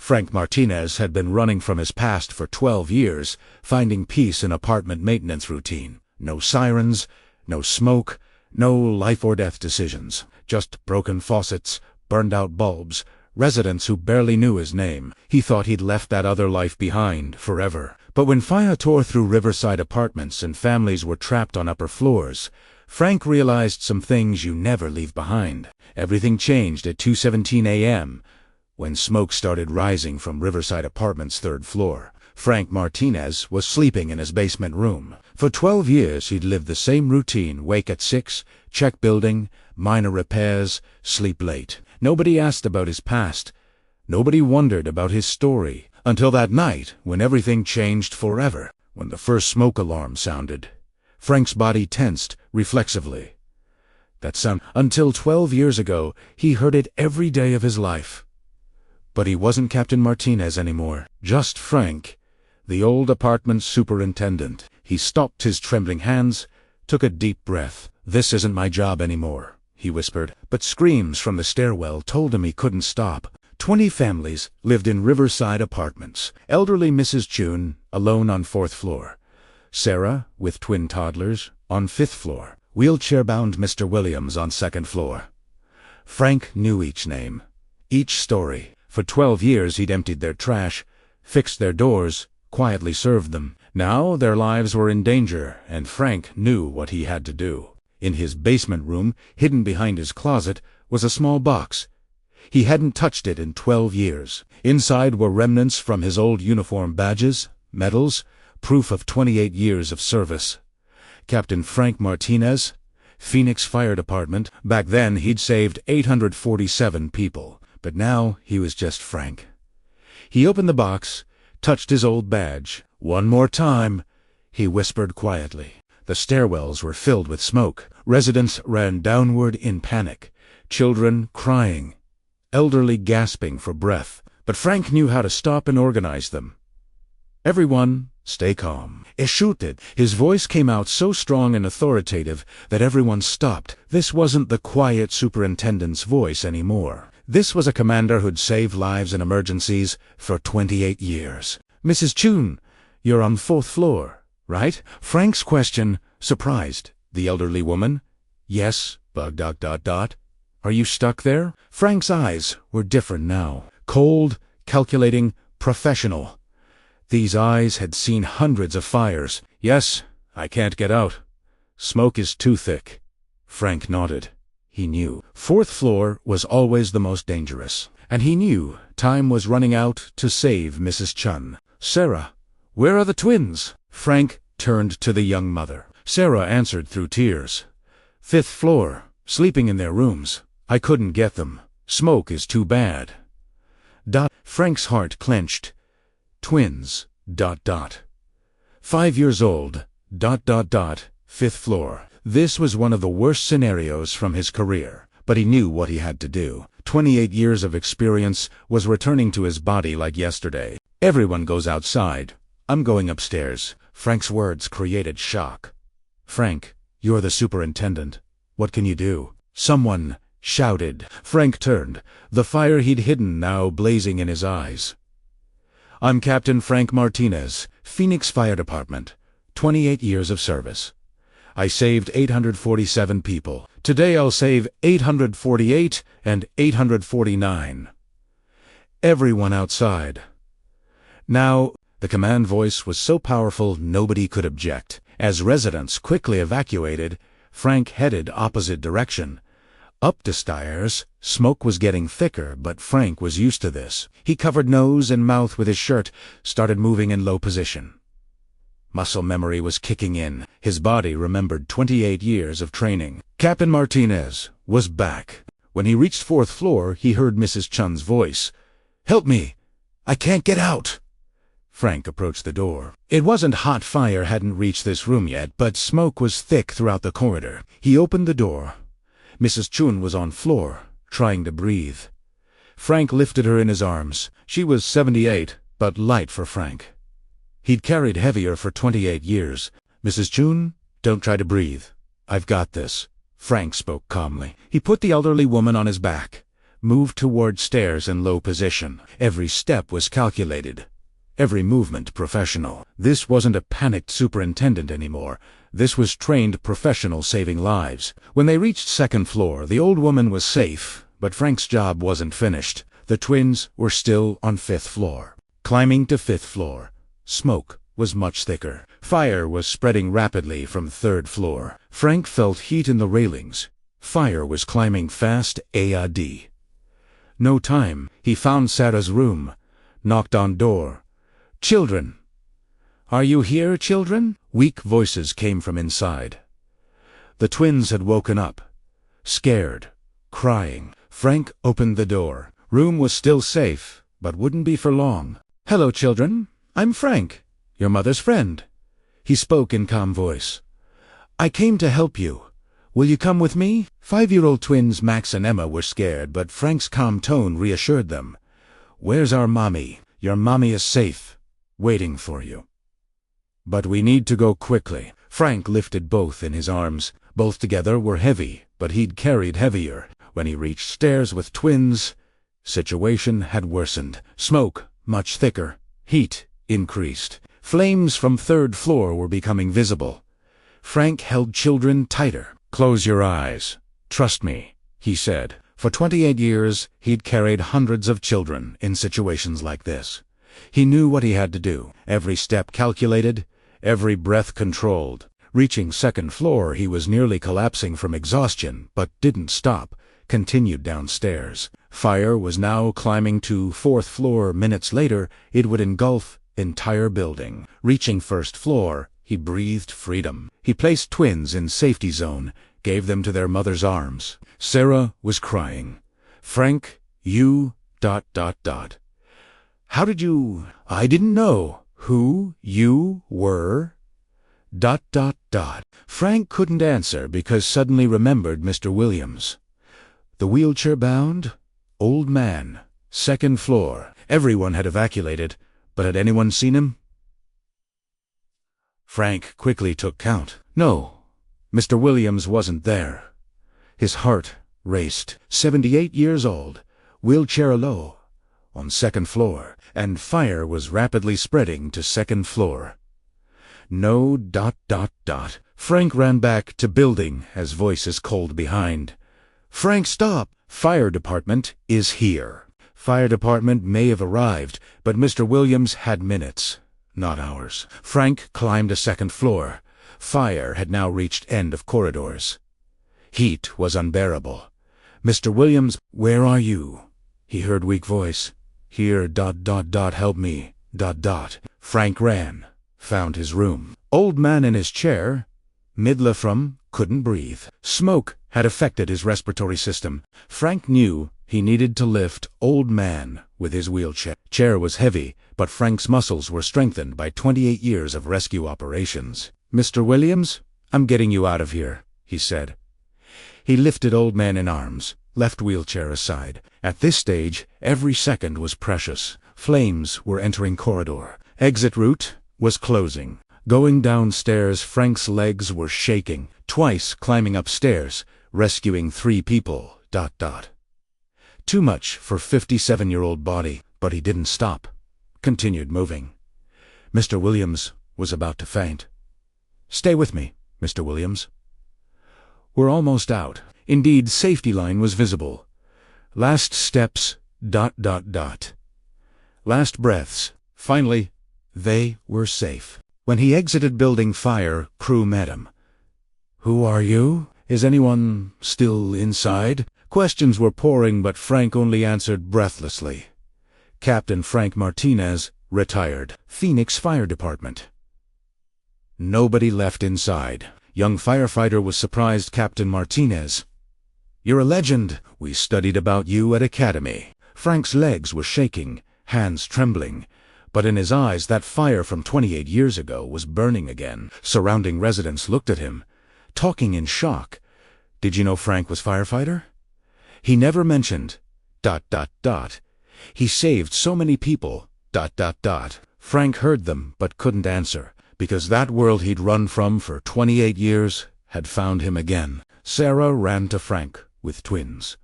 Frank Martinez had been running from his past for 12 years, finding peace in apartment maintenance routine. No sirens, no smoke, no life-or-death decisions. Just broken faucets, burned-out bulbs, residents who barely knew his name. He thought he'd left that other life behind forever. But when fire tore through Riverside Apartments and families were trapped on upper floors, Frank realized some things you never leave behind. Everything changed at 2:17 a.m. when smoke started rising from Riverside Apartments' 3rd floor. Frank Martinez was sleeping in his basement room. For 12 years he'd lived the same routine: wake at 6, check building, minor repairs, sleep late. Nobody asked about his past. Nobody wondered about his story. Until that night, when everything changed forever. When the first smoke alarm sounded, Frank's body tensed reflexively. That sound, until 12 years ago, he heard it every day of his life. But he wasn't Captain Martinez anymore. Just Frank, the old apartment superintendent. He stopped his trembling hands, took a deep breath. "This isn't my job anymore," he whispered. But screams from the stairwell told him he couldn't stop. 20 families lived in Riverside Apartments. Elderly Mrs. June, alone on 4th floor. Sarah, with twin toddlers, on 5th floor. Wheelchair-bound Mr. Williams on 2nd floor. Frank knew each name, each story. For 12 years he'd emptied their trash, fixed their doors, quietly served them. Now their lives were in danger, and Frank knew what he had to do. In his basement room, hidden behind his closet, was a small box. He hadn't touched it in 12 years. Inside were remnants from his old uniform badges, medals, proof of 28 years of service. Captain Frank Martinez, Phoenix Fire Department. Back then he'd saved 847 people, but now he was just Frank. He opened the box, touched his old badge. "One more time," he whispered quietly. The stairwells were filled with smoke. Residents ran downward in panic, children crying, elderly gasping for breath. But Frank knew how to stop and organize them. "Everyone, stay calm." Erupted. His voice came out so strong and authoritative that everyone stopped. This wasn't the quiet superintendent's voice anymore. This was a commander who'd saved lives in emergencies for 28 years. "Mrs. June, you're on 4th floor, right?" Frank's question surprised the elderly woman. "Yes, ... Are you stuck there?" Frank's eyes were different now. Cold, calculating, professional. These eyes had seen hundreds of fires. "Yes, I can't get out. Smoke is too thick." Frank nodded. He knew 4th floor was always the most dangerous. And he knew time was running out to save Mrs. Chun. "Sarah, where are the twins?" Frank turned to the young mother. Sarah answered through tears. "5th floor, sleeping in their rooms. I couldn't get them. Smoke is too bad." Frank's heart clenched. Twins, ... 5 years old, ... 5th floor. This was one of the worst scenarios from his career, but he knew what he had to do. 28 years of experience was returning to his body like yesterday. "Everyone goes outside. I'm going upstairs." Frank's words created shock. "Frank, you're the superintendent. What can you do?" Someone shouted. Frank turned, the fire he'd hidden now blazing in his eyes. "I'm Captain Frank Martinez, Phoenix Fire Department. 28 years of service. I saved 847 people. Today I'll save 848 and 849. Everyone outside." Now, the command voice was so powerful nobody could object. As residents quickly evacuated, Frank headed opposite direction. Up the stairs, smoke was getting thicker, but Frank was used to this. He covered nose and mouth with his shirt, started moving in low position. Muscle memory was kicking in. His body remembered 28 years of training. Captain Martinez was back. When he reached 4th floor, he heard Mrs. Chun's voice. "Help me! I can't get out!" Frank approached the door. It wasn't hot fire hadn't reached this room yet, but smoke was thick throughout the corridor. He opened the door. Mrs. Chun was on floor, trying to breathe. Frank lifted her in his arms. She was 78, but light for Frank. He'd carried heavier for 28 years. "Mrs. Chun, don't try to breathe. I've got this." Frank spoke calmly. He put the elderly woman on his back, moved toward stairs in low position. Every step was calculated, every movement professional. This wasn't a panicked superintendent anymore. This was trained professional saving lives. When they reached second floor, the old woman was safe, but Frank's job wasn't finished. The twins were still on fifth floor. Climbing to fifth floor, smoke was much thicker. Fire was spreading rapidly from third floor. Frank felt heat in the railings. Fire was climbing fast AD. No time. He found Sarah's room, knocked on door. "Children! Are you here, children?" Weak voices came from inside. The twins had woken up, scared, crying. Frank opened the door. Room was still safe, but wouldn't be for long. "Hello, children. I'm Frank, your mother's friend." He spoke in calm voice. "I came to help you. Will you come with me?" 5-year-old twins Max and Emma were scared, but Frank's calm tone reassured them. "Where's our mommy? Your mommy is safe, waiting for you. But we need to go quickly." Frank lifted both in his arms. Both together were heavy, but he'd carried heavier. When he reached stairs with twins, situation had worsened. Smoke, much thicker. Heat increased. Flames from third floor were becoming visible. Frank held children tighter. "Close your eyes. Trust me," he said. For 28 years, he'd carried hundreds of children in situations like this. He knew what he had to do. Every step calculated, every breath controlled. Reaching second floor, he was nearly collapsing from exhaustion, but didn't stop. Continued downstairs. Fire was now climbing to fourth floor. Minutes later, it would engulf entire building. Reaching first floor, he breathed freedom. He placed twins in safety zone, gave them to their mother's arms. Sarah was crying. "Frank, you... How did you... I didn't know who you were... Frank couldn't answer because suddenly remembered Mr. Williams. The wheelchair-bound old man, second floor. Everyone had evacuated, but had anyone seen him? Frank quickly took count. No, Mr. Williams wasn't there. His heart raced. 78 years old, wheelchair low, on second floor, and fire was rapidly spreading to second floor. No... Frank ran back to building as voices called behind. "Frank, stop! Fire department is here." Fire department may have arrived, but Mr. Williams had minutes, not hours. Frank climbed to second floor. Fire had now reached end of corridors. Heat was unbearable. "Mr. Williams, where are you?" He heard weak voice. "Here... help me... Frank ran, found his room. Old man in his chair, midlife couldn't breathe. Smoke had affected his respiratory system. Frank knew he needed to lift old man with his wheelchair. Chair was heavy, but Frank's muscles were strengthened by 28 years of rescue operations. "Mr. Williams, I'm getting you out of here," he said. He lifted old man in arms, left wheelchair aside. At this stage, every second was precious. Flames were entering corridor. Exit route was closing. Going downstairs, Frank's legs were shaking. Twice climbing upstairs, rescuing 3 people... Too much for 57-year-old body, but he didn't stop. Continued moving. Mr. Williams was about to faint. "Stay with me, Mr. Williams." "We're almost out." Indeed, safety line was visible. Last steps... Last breaths. Finally, they were safe. When he exited building, fire crew met him. "Who are you? Is anyone still inside?" Questions were pouring, but Frank only answered breathlessly. "Captain Frank Martinez, retired. Phoenix Fire Department." Nobody left inside. Young firefighter was surprised. "Captain Martinez, you're a legend. We studied about you at academy." Frank's legs were shaking, hands trembling, but in his eyes that fire from 28 years ago was burning again. Surrounding residents looked at him, talking in shock. "Did you know Frank was firefighter?" "He never mentioned... He saved so many people... Frank heard them but couldn't answer, because that world he'd run from for 28 years had found him again. Sarah ran to Frank with twins.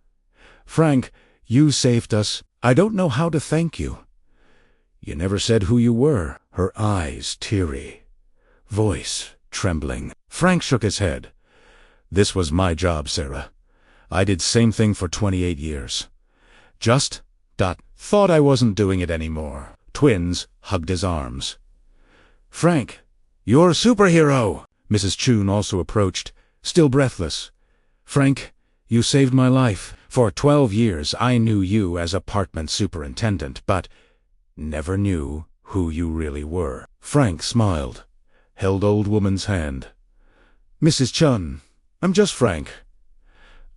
"Frank, You saved us. I don't know how to thank you. You never said who you were. Her eyes teary, voice trembling. Frank shook his head. This was my job, Sarah. I did same thing for 28 years. Just, thought I wasn't doing it anymore. Twins hugged his arms. Frank, you're a superhero! Mrs. Chun also approached, still breathless. Frank, you saved my life. For 12 years I knew you as apartment superintendent, but never knew who you really were. Frank smiled, held old woman's hand. Mrs. Chun, I'm just Frank.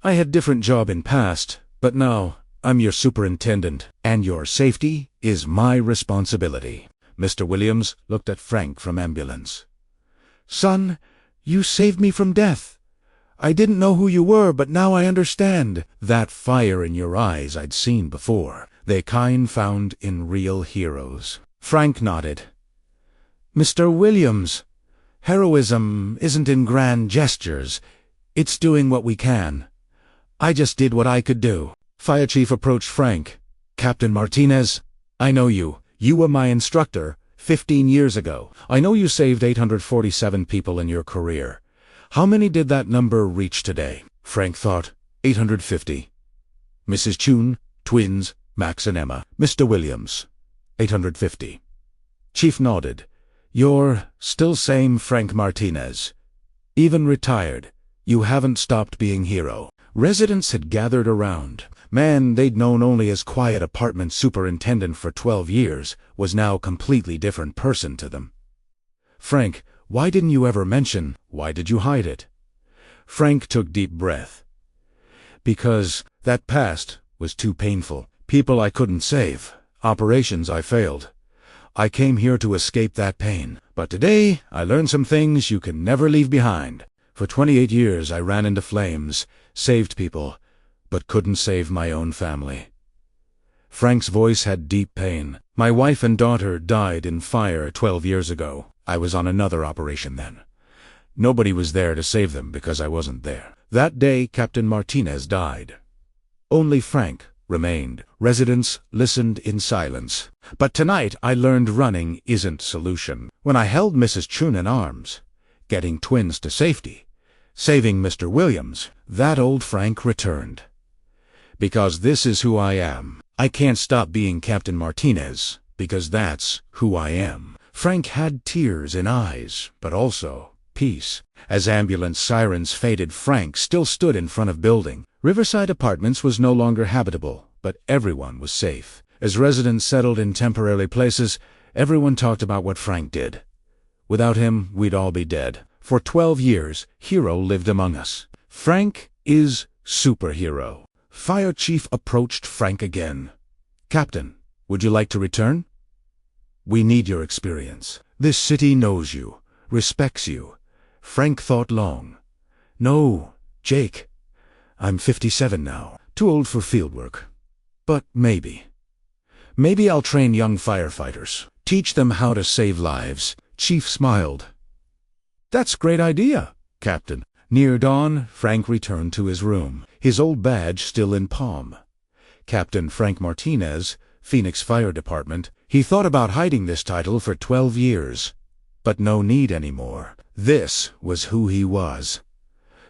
I had different job in past, but now I'm your superintendent, and your safety is my responsibility. Mr. Williams looked at Frank from ambulance. Son, you saved me from death. I didn't know who you were, but now I understand. That fire in your eyes I'd seen before. They kind found in real heroes. Frank nodded. Mr. Williams, heroism isn't in grand gestures. It's doing what we can. I just did what I could do. Fire chief approached Frank. Captain Martinez, I know you. You were my instructor 15 years ago. I know you saved 847 people in your career. How many did that number reach today? Frank thought, 850. Mrs. Chun, twins, Max and Emma. Mr. Williams, 850. Chief nodded. You're still same Frank Martinez. Even retired, you haven't stopped being hero. Residents had gathered around. Man they'd known only as quiet apartment superintendent for 12 years was now a completely different person to them. Frank, why didn't you ever mention? Why did you hide it? Frank took deep breath. Because that past was too painful. People I couldn't save. Operations I failed. I came here to escape that pain. But today I learned some things you can never leave behind. For 28 years I ran into flames, saved people, but couldn't save my own family. Frank's voice had deep pain. My wife and daughter died in fire 12 years ago. I was on another operation then. Nobody was there to save them because I wasn't there. That day Captain Martinez died. Only Frank remained. Residents listened in silence. But tonight I learned running isn't solution. When I held Mrs. Chun in arms, getting twins to safety, saving Mr. Williams, that old Frank returned. Because this is who I am. I can't stop being Captain Martinez, because that's who I am. Frank had tears in eyes, but also peace. As ambulance sirens faded, Frank still stood in front of building. Riverside Apartments was no longer habitable, but everyone was safe. As residents settled in temporary places, everyone talked about what Frank did. Without him, we'd all be dead. For 12 years, Hero lived among us. Frank is superhero. Fire chief approached Frank again. Captain, would you like to return? We need your experience. This city knows you, respects you. Frank thought long. No, Jake. I'm 57 now. Too old for field work. But maybe. Maybe I'll train young firefighters. Teach them how to save lives. Chief smiled. That's a great idea, Captain. Near dawn, Frank returned to his room, his old badge still in palm. Captain Frank Martinez, Phoenix Fire Department. He thought about hiding this title for 12 years. But no need anymore. This was who he was.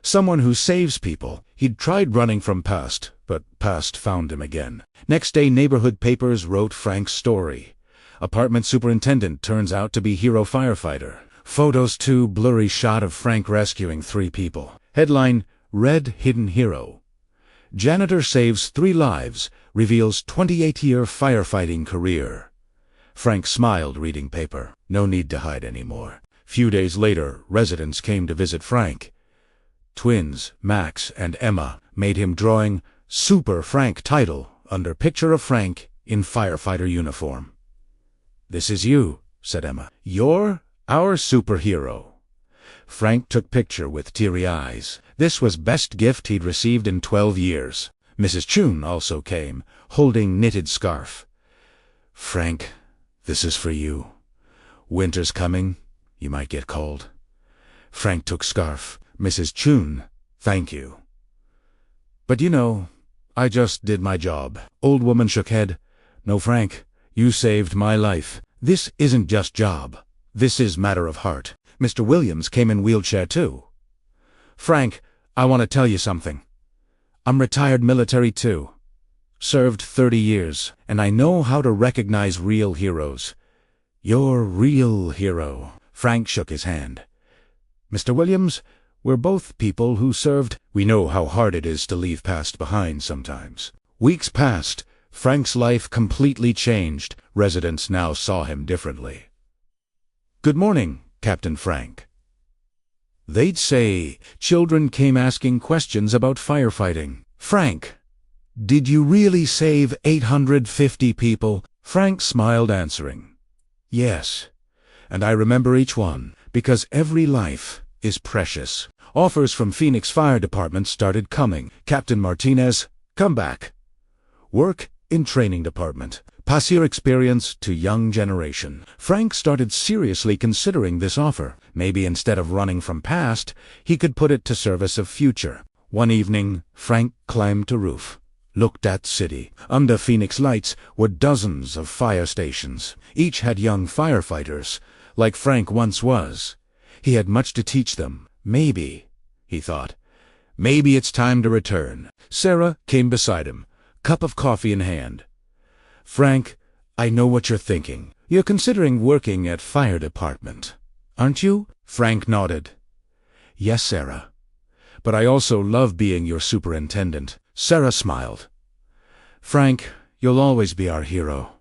Someone who saves people. He'd tried running from past, but past found him again. Next day, neighborhood papers wrote Frank's story. Apartment superintendent turns out to be hero firefighter. Photos too, blurry shot of Frank rescuing 3 people. Headline, Red Hidden Hero. Janitor saves 3 lives, reveals 28-year firefighting career. Frank smiled reading paper. No need to hide anymore. Few days later, residents came to visit Frank. Twins, Max and Emma, made him drawing Super Frank title under picture of Frank in firefighter uniform. This is you, said Emma. You're our superhero. Frank took picture with teary eyes. This was best gift he'd received in 12 years. Mrs. Chun also came, holding knitted scarf. Frank, this is for you. Winter's coming. You might get cold. Frank took scarf. Mrs. Chun, thank you. But you know, I just did my job. Old woman shook head. No, Frank, you saved my life. This isn't just job. This is matter of heart. Mr. Williams came in wheelchair too. Frank, I want to tell you something. I'm retired military too. Served 30 years, and I know how to recognize real heroes. You're a real hero. Frank shook his hand. Mr. Williams, we're both people who served. We know how hard it is to leave past behind sometimes. Weeks passed. Frank's life completely changed. Residents now saw him differently. Good morning, Captain Frank. They'd say children came asking questions about firefighting. Frank, did you really save 850 people? Frank smiled, answering, yes, and I remember each one, because every life is precious. Offers from Phoenix Fire Department started coming. Captain Martinez, come back. Work in training department. Pass your experience to young generation. Frank started seriously considering this offer. Maybe instead of running from past, he could put it to service of future. One evening, Frank climbed to roof, looked at city. Under Phoenix lights were dozens of fire stations. Each had young firefighters, like Frank once was. He had much to teach them. Maybe, he thought, maybe it's time to return. Sarah came beside him, cup of coffee in hand. Frank, I know what you're thinking. You're considering working at fire department, aren't you? Frank nodded. Yes, Sarah. But I also love being your superintendent. Sarah smiled. Frank, you'll always be our hero.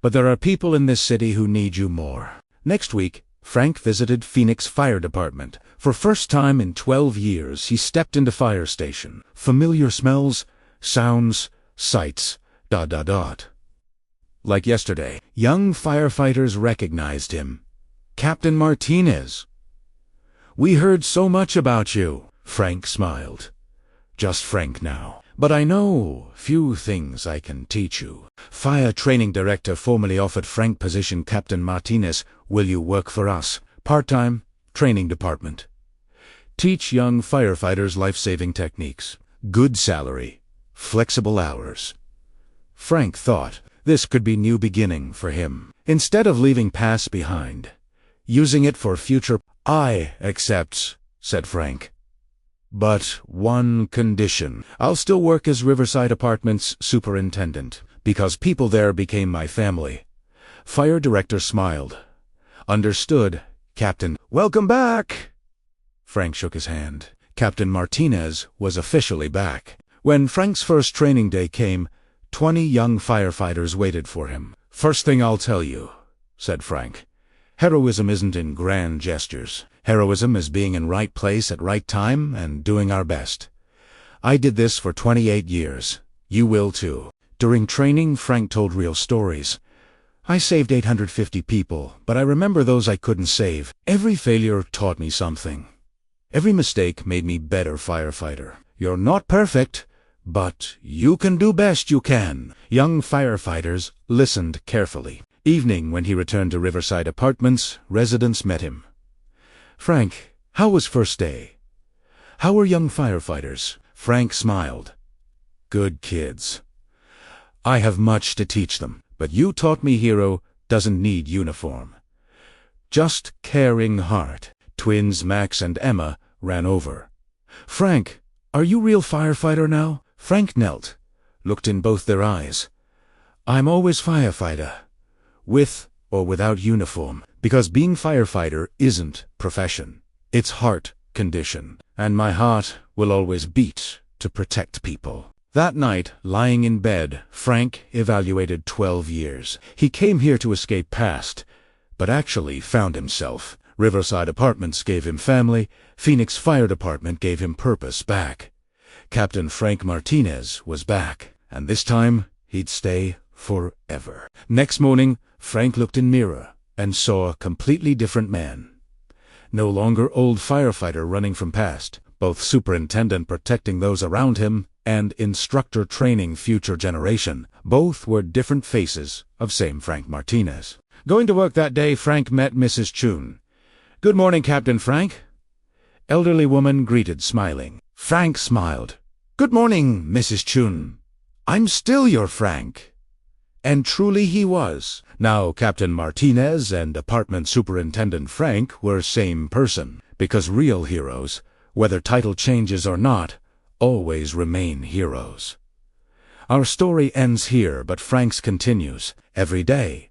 But there are people in this city who need you more. Next week, Frank visited Phoenix Fire Department. For first time in 12 years, he stepped into fire station. Familiar smells, sounds, sights, ... Like yesterday, young firefighters recognized him. Captain Martinez. We heard so much about you. Frank smiled. Just Frank now. But I know few things I can teach you. Fire training director formally offered Frank position. Captain Martinez, will you work for us? Part-time, training department. Teach young firefighters life-saving techniques. Good salary. Flexible hours. Frank thought this could be new beginning for him. Instead of leaving past behind, using it for future. I accept, said Frank. But one condition. I'll still work as Riverside Apartments superintendent, because people there became my family. Fire director smiled. Understood, Captain. Welcome back. Frank shook his hand. Captain Martinez was officially back. When Frank's first training day came, 20 young firefighters waited for him. First thing I'll tell you, said Frank. Heroism isn't in grand gestures. Heroism is being in right place at right time and doing our best. I did this for 28 years. You will too. During training, Frank told real stories. I saved 850 people, but I remember those I couldn't save. Every failure taught me something. Every mistake made me better firefighter. You're not perfect, but you can do best you can. Young firefighters listened carefully. Evening, when he returned to Riverside Apartments, residents met him. Frank, how was first day? How were young firefighters? Frank smiled. Good kids. I have much to teach them, but you taught me hero doesn't need uniform. Just caring heart. Twins Max and Emma ran over. Frank, are you real firefighter now? Frank knelt, looked in both their eyes. I'm always firefighter, with or without uniform, because being firefighter isn't profession. It's heart condition, and my heart will always beat to protect people. That night, lying in bed, Frank evaluated 12 years. He came here to escape past, but actually found himself. Riverside Apartments gave him family. Phoenix Fire Department gave him purpose back. Captain Frank Martinez was back, and this time he'd stay forever. Next morning, Frank looked in mirror and saw a completely different man. No longer old firefighter running from past, both superintendent protecting those around him and instructor training future generation. Both were different faces of same Frank Martinez. Going to work that day, Frank met Mrs. Chun. Good morning, Captain Frank. Elderly woman greeted, smiling. Frank smiled. "Good morning, Mrs. Chun. I'm still your Frank." And truly he was. Now Captain Martinez and Apartment Superintendent Frank were same person, because real heroes, whether title changes or not, always remain heroes. Our story ends here, but Frank's continues, every day,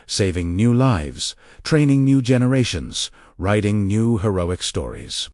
saving new lives, training new generations, writing new heroic stories.